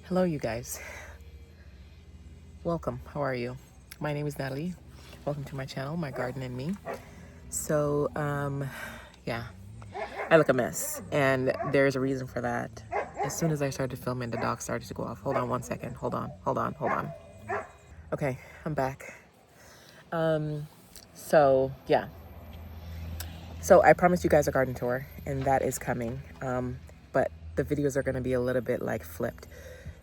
Hello, you guys. Welcome. How are you? My name is Natalie. Welcome to my channel, My Garden and Me. So, yeah, I look a mess, and there's a reason for that. As soon as I started filming, the dog started to go off. Hold on one second. Hold on. Okay, I'm back. So yeah. So I promised you guys a garden tour, and that is coming. But the videos are going to be a little bit like flipped.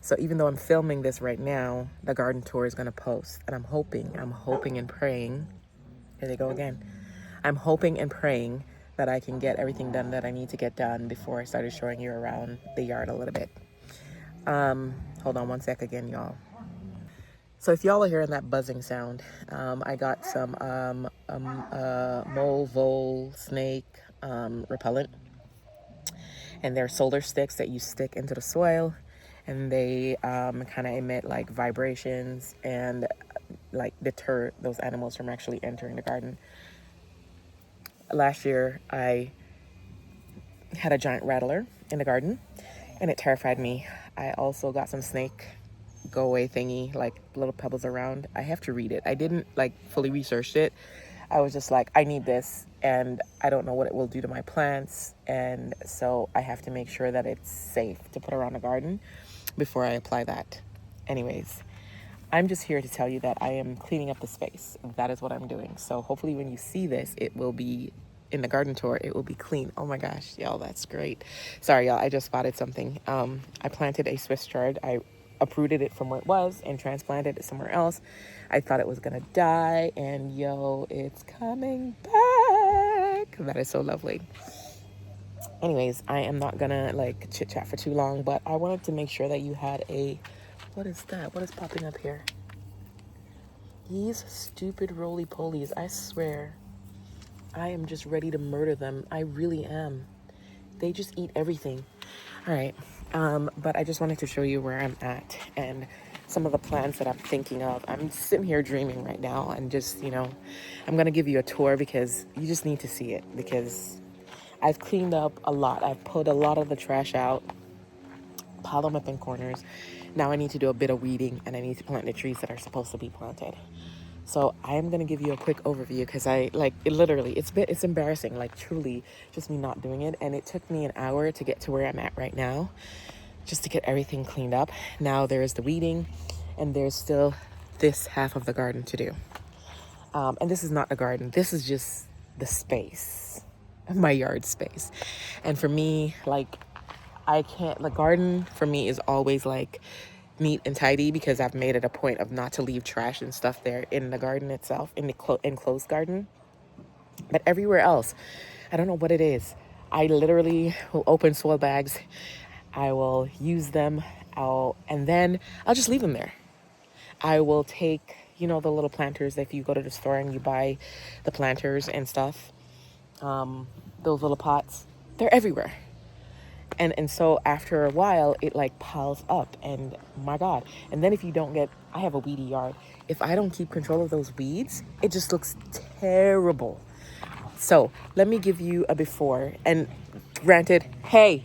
So even though I'm filming this right now, the garden tour is going to post. And I'm hoping and praying. Here they go again. I'm hoping and praying that I can get everything done that I need to get done before I started showing you around the yard a little bit. Hold on one sec again, y'all. So if y'all are hearing that buzzing sound, I got some mole, vole, snake repellent. And they're solar sticks that you stick into the soil, and they kind of emit like vibrations and like deter those animals from actually entering the garden. Last year, I had a giant rattler in the garden, and it terrified me. I also got some snake go away thingy, like little pebbles around. I have to read it. I didn't like fully research it. I was just like, I need this, and I don't know what it will do to my plants, and so I have to make sure that it's safe to put around the garden before I apply that. Anyways, I'm just here to tell you that I am cleaning up the space. That is what I'm doing. So hopefully when you see this, it will be in the garden tour, it will be clean. Oh my gosh, y'all, that's great. Sorry, y'all, I just spotted something. I planted a Swiss chard. I uprooted it from where it was and transplanted it somewhere else. I thought it was gonna die, and yo, it's coming back. That is so lovely. Anyways, I am not gonna like chit chat for too long, but I wanted to make sure that you had a, what is that? What is popping up here? These stupid roly-polies, I swear, I am just ready to murder them. I really am. They just eat everything. All right. But I just wanted to show you where I'm at and some of the plans that I'm thinking of. I'm sitting here dreaming right now, and just, I'm going to give you a tour because you just need to see it, because I've cleaned up a lot. I've put a lot of the trash out, piled them up in corners. Now I need to do a bit of weeding, and I need to plant the trees that are supposed to be planted. So I am going to give you a quick overview because I like it, literally it's embarrassing, like truly just me not doing it. And it took me an hour to get to where I'm at right now, just to get everything cleaned up. Now there's the weeding, and there's still this half of the garden to do. And this is not the garden. This is just the space, my yard space. And for me, like, I can't, the garden for me is always like neat and tidy, because I've made it a point of not to leave trash and stuff there in the garden itself, in the enclosed garden. But everywhere else, I don't know what it is. I literally will open soil bags. I will use them. And then I'll just leave them there. I will take, the little planters, if you go to the store and you buy the planters and stuff, those little pots, they're everywhere. And so after a while, it like piles up, and my God. And then if you don't get, I have a weedy yard. If I don't keep control of those weeds, it just looks terrible. So let me give you a before. And granted, hey,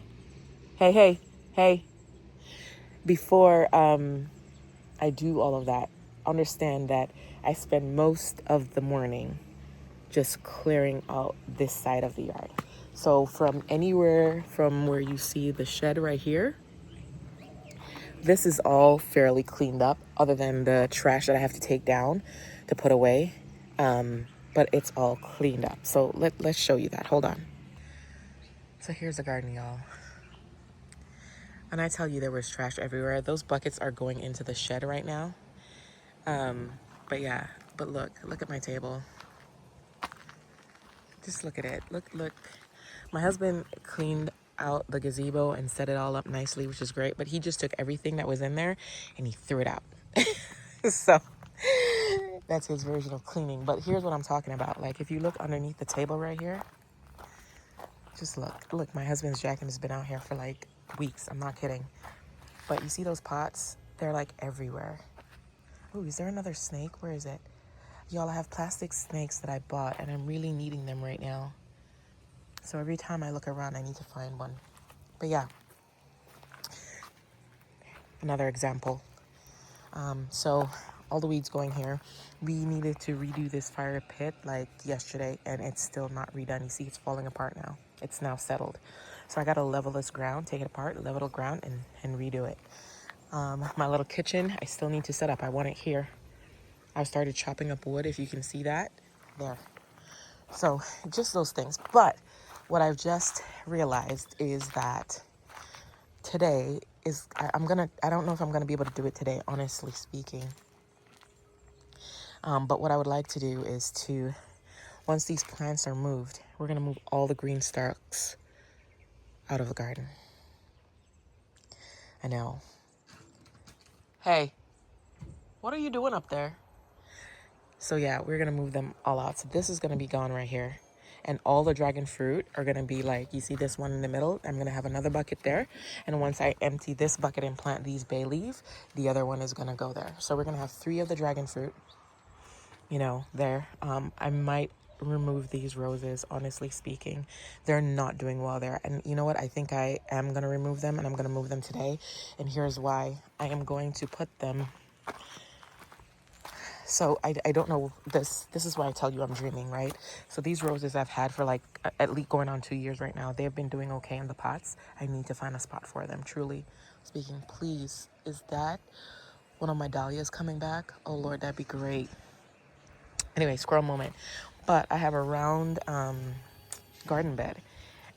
before I do all of that, understand that I spend most of the morning just clearing out this side of the yard. So from anywhere from where you see the shed right here, this is all fairly cleaned up, other than the trash that I have to take down to put away. But it's all cleaned up. So let's show you that. Hold on. So here's the garden, y'all. And I tell you there was trash everywhere. Those buckets are going into the shed right now. But yeah, but look at my table. Just look at it. Look. My husband cleaned out the gazebo and set it all up nicely, which is great. But he just took everything that was in there and he threw it out. So that's his version of cleaning. But here's what I'm talking about. Like, if you look underneath the table right here, just look, my husband's jacket has been out here for like weeks. I'm not kidding. But you see those pots? They're like everywhere. Oh, is there another snake? Where is it? Y'all, I have plastic snakes that I bought, and I'm really needing them right now. So every time I look around, I need to find one. But yeah. another example. So all the weeds going here. We needed to redo this fire pit like yesterday, and it's still not redone. You see, it's falling apart now. It's now settled. So I got to level this ground, take it apart, level the ground, and redo it. My little kitchen, I still need to set up. I want it here. I started chopping up wood, if you can see that. There. So just those things. But what I've just realized is that today is, I don't know if I'm gonna be able to do it today, honestly speaking. But what I would like to do is to, once these plants are moved, we're gonna move all the green stalks out of the garden. I know. Hey, what are you doing up there? So yeah, we're gonna move them all out. So this is gonna be gone right here. And all the dragon fruit are gonna be like, you see this one in the middle? I'm gonna have another bucket there. And once I empty this bucket and plant these bay leaf, the other one is gonna go there. So we're gonna have 3 of the dragon fruit, there. I might remove these roses, honestly speaking. They're not doing well there. And you know what? I think I am gonna remove them, and I'm gonna move them today. And here's why. I am going to put them. So I don't know, this is why I tell you I'm dreaming, right? So these roses I've had for like at least going on 2 years right now. They've been doing okay in the pots. I need to find a spot for them, truly speaking. Please, is that one of my dahlias coming back? Oh Lord, that'd be great. Anyway, squirrel moment. But I have a round garden bed,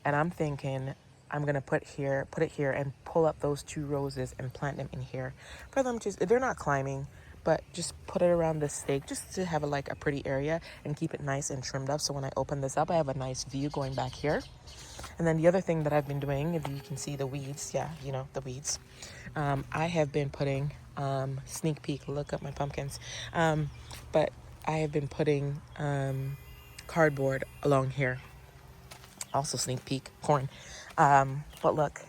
and I'm thinking I'm gonna put it here and pull up those 2 roses and plant them in here for them. Just, they're not climbing, but just put it around the stake just to have a pretty area and keep it nice and trimmed up. So when I open this up, I have a nice view going back here. And then the other thing that I've been doing, if you can see the weeds, yeah, the weeds. I have been putting, sneak peek, look up my pumpkins. But I have been putting cardboard along here. Also sneak peek, corn. But look.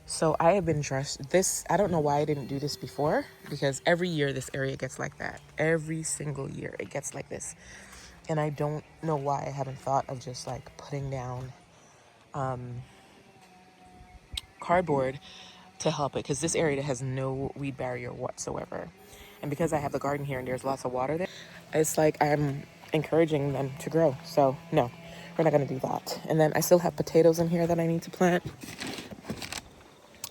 So I have been dressed this. I don't know why I didn't do this before, because every year this area gets like that. Every single year it gets like this. And I don't know why I haven't thought of just like putting down cardboard to help it, because this area has no weed barrier whatsoever. And because I have the garden here and there's lots of water there, it's like I'm encouraging them to grow. So no, we're not going to do that. And then I still have potatoes in here that I need to plant.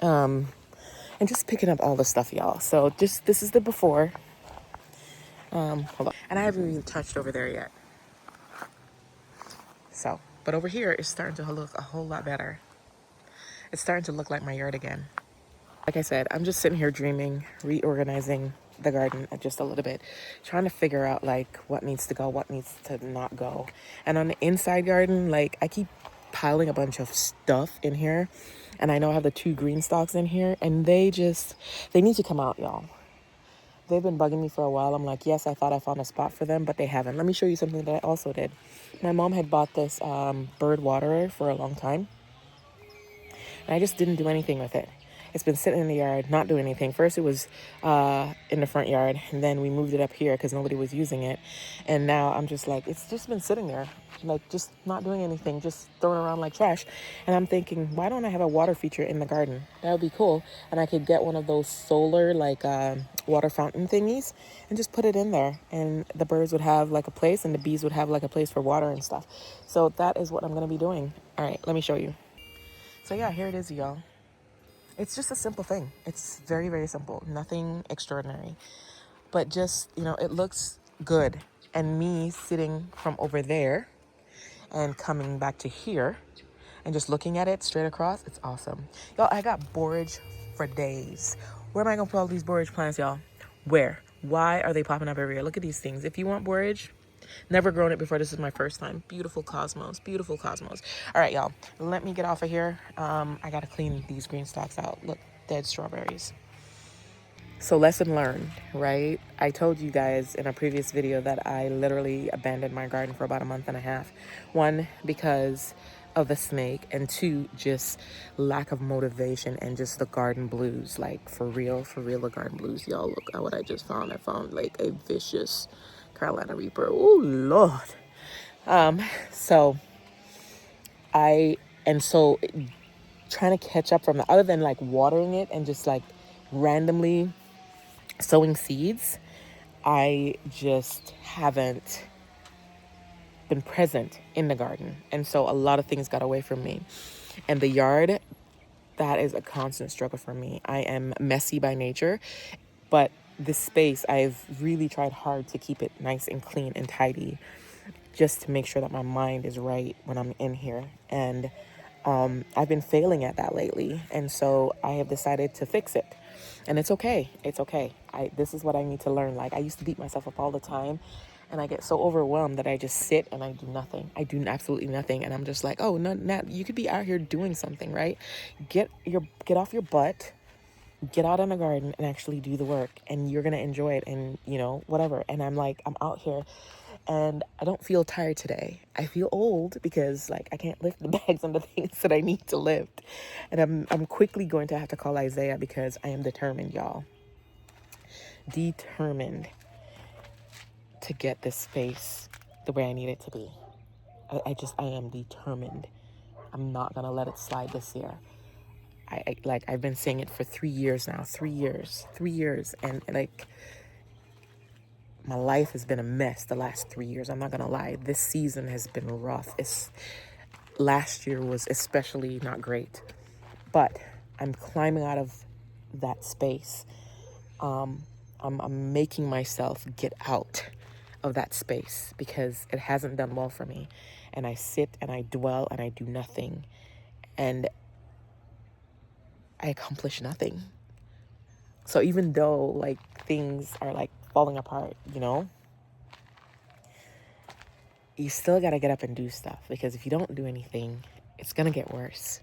And just picking up all the stuff, y'all. So just, this is the before. Hold on. And I haven't even touched over there yet. So, but over here it's starting to look a whole lot better. It's starting to look like my yard again. Like I said, I'm just sitting here dreaming, reorganizing the garden just a little bit, trying to figure out like what needs to go, what needs to not go. And on the inside garden, like I keep piling a bunch of stuff in here. And I know I have the 2 green stalks in here, and they need to come out, y'all. They've been bugging me for a while. I'm like, yes, I thought I found a spot for them, but they haven't. Let me show you something that I also did. My mom had bought this bird waterer for a long time, and I just didn't do anything with it. It's been sitting in the yard, not doing anything. First it was in the front yard, and then we moved it up here because nobody was using it. And now I'm just like, it's just been sitting there, like just not doing anything, just throwing around like trash. And I'm thinking, why don't I have a water feature in the garden? That would be cool. And I could get one of those solar water fountain thingies and just put it in there. And the birds would have like a place, and the bees would have like a place for water and stuff. So that is what I'm going to be doing. All right, let me show you. So yeah, here it is, y'all. It's just a simple thing. It's very, very simple. Nothing extraordinary. But just, it looks good. And me sitting from over there and coming back to here and just looking at it straight across, it's awesome. Y'all, I got borage for days. Where am I going to put all these borage plants, y'all? Where? Why are they popping up everywhere? Look at these things. If you want borage, never grown it before. This is my first time. Beautiful cosmos. Beautiful cosmos. All right, y'all. Let me get off of here. I got to clean these green stalks out. Look, dead strawberries. So lesson learned, right? I told you guys in a previous video that I literally abandoned my garden for about a month and a half. 1, because of the snake, and 2, just lack of motivation and just the garden blues. Like for real, the garden blues. Y'all, look at what I just found. I found like a vicious Carolina Reaper. Oh Lord. So trying to catch up from that, other than like watering it and just like randomly sowing seeds. I just haven't been present in the garden. And so a lot of things got away from me. And the yard, that is a constant struggle for me. I am messy by nature, but this space, I've really tried hard to keep it nice and clean and tidy, just to make sure that my mind is right when I'm in here. And I've been failing at that lately. And so I have decided to fix it. And it's okay. It's okay. This is what I need to learn. Like, I used to beat myself up all the time. And I get so overwhelmed that I just sit and I do nothing. I do absolutely nothing. And I'm just like, oh, no, Nat, you could be out here doing something, right? Get off your butt, get out in the garden and actually do the work. And you're going to enjoy it and, whatever. And I'm like, I'm out here and I don't feel tired today. I feel old because like I can't lift the bags and the things that I need to lift. And I'm quickly going to have to call Isaiah because I am determined, y'all. Determined to get this space the way I need it to be. I am determined. I'm not gonna let it slide this year. I've been saying it for 3 years now. 3 years, and like my life has been a mess the last 3 years. I'm not gonna lie. This season has been rough. Last year was especially not great, but I'm climbing out of that space. I'm making myself get out of that space because it hasn't done well for me. And I sit and I dwell and I do nothing. And I accomplish nothing. So even though like things are like falling apart, you still got to get up and do stuff, because if you don't do anything, it's going to get worse.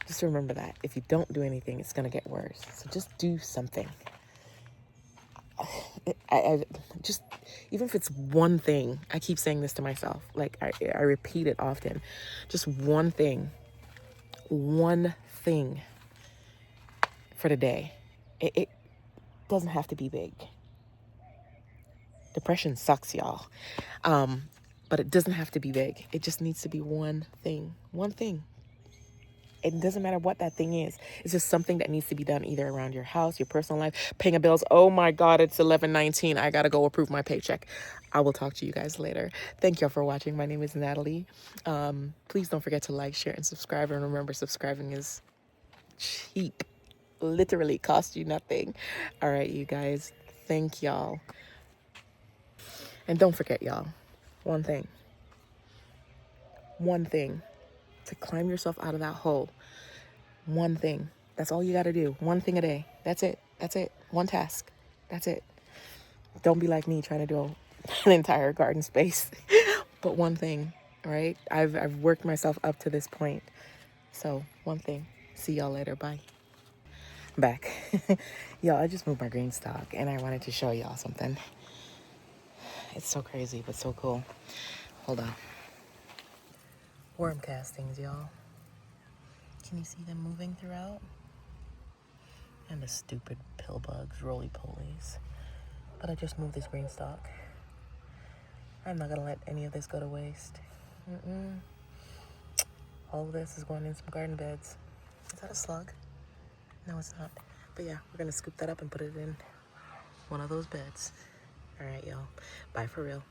Just remember that. If you don't do anything, it's going to get worse. So just do something. I just, even if it's one thing, I keep saying this to myself, like I repeat it often, just one thing for the day. It doesn't have to be big. Depression sucks, y'all. But it doesn't have to be big. It just needs to be one thing. It doesn't matter what that thing is. It's just something that needs to be done either around your house, your personal life, paying a bills. Oh my God, it's 11:19. I gotta go approve my paycheck. I will talk to you guys later. Thank y'all for watching. My name is Natalie. Please don't forget to like, share, and subscribe. And remember, subscribing is cheap. Literally costs you nothing. All right, you guys. Thank y'all. And don't forget, y'all, one thing to climb yourself out of that hole. One thing. That's all you got to do. One thing a day. That's it. One task. That's it. Don't be like me trying to do an entire garden space. But one thing, all right? I've worked myself up to this point. So one thing. See y'all later. Bye. I'm back. Y'all, I just moved my green stock and I wanted to show y'all something. It's so crazy, but so cool. Hold on. Worm castings, y'all. Can you see them moving throughout? And the stupid pill bugs, roly-polies. But I just moved this green stalk. I'm not gonna let any of this go to waste. All of this is going in some garden beds. Is that a slug? No, it's not. But yeah, we're gonna scoop that up and put it in one of those beds. All right, y'all. Bye for real.